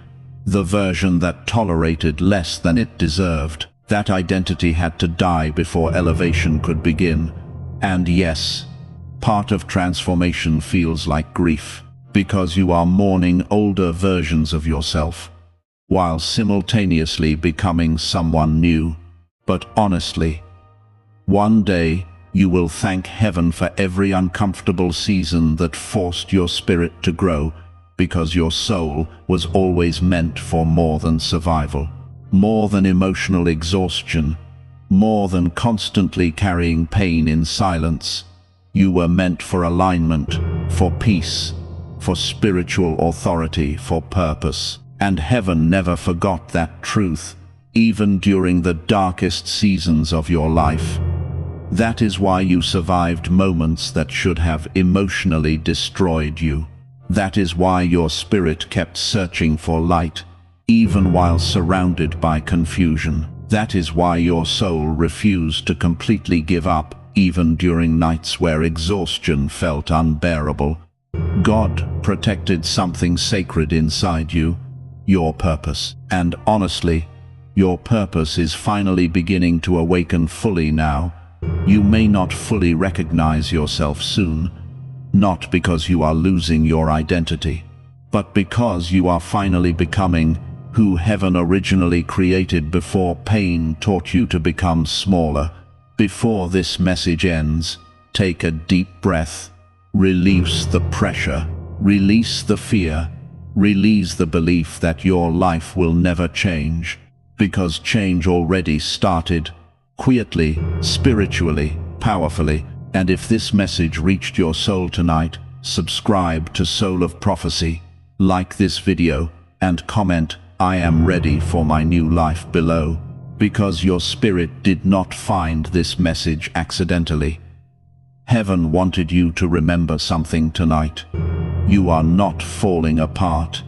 Speaker 1: the version that tolerated less than it deserved, that identity had to die before elevation could begin. And yes, part of transformation feels like grief, because you are mourning older versions of yourself, while simultaneously becoming someone new. But honestly, one day You will thank heaven for every uncomfortable season that forced your spirit to grow, because your soul was always meant for more than survival, more than emotional exhaustion, more than constantly carrying pain in silence. You were meant for alignment, for peace, for spiritual authority, for purpose. And heaven never forgot that truth, even during the darkest seasons of your life. That is why you survived moments that should have emotionally destroyed you. That is why your spirit kept searching for light, even while surrounded by confusion. That is why your soul refused to completely give up, even during nights where exhaustion felt unbearable. God protected something sacred inside you, your purpose. And honestly, your purpose is finally beginning to awaken fully now. You may not fully recognize yourself soon, not because you are losing your identity, but because you are finally becoming who heaven originally created before pain taught you to become smaller. Before this message ends, take a deep breath, release the pressure, release the fear, release the belief that your life will never change, because change already started, quietly, spiritually, powerfully. And if this message reached your soul tonight, subscribe to Soul of Prophecy, like this video, and comment, "I am ready for my new life" below, because your spirit did not find this message accidentally. Heaven wanted you to remember something tonight. You are not falling apart.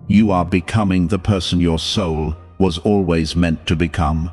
Speaker 1: You are becoming the person your soul was always meant to become.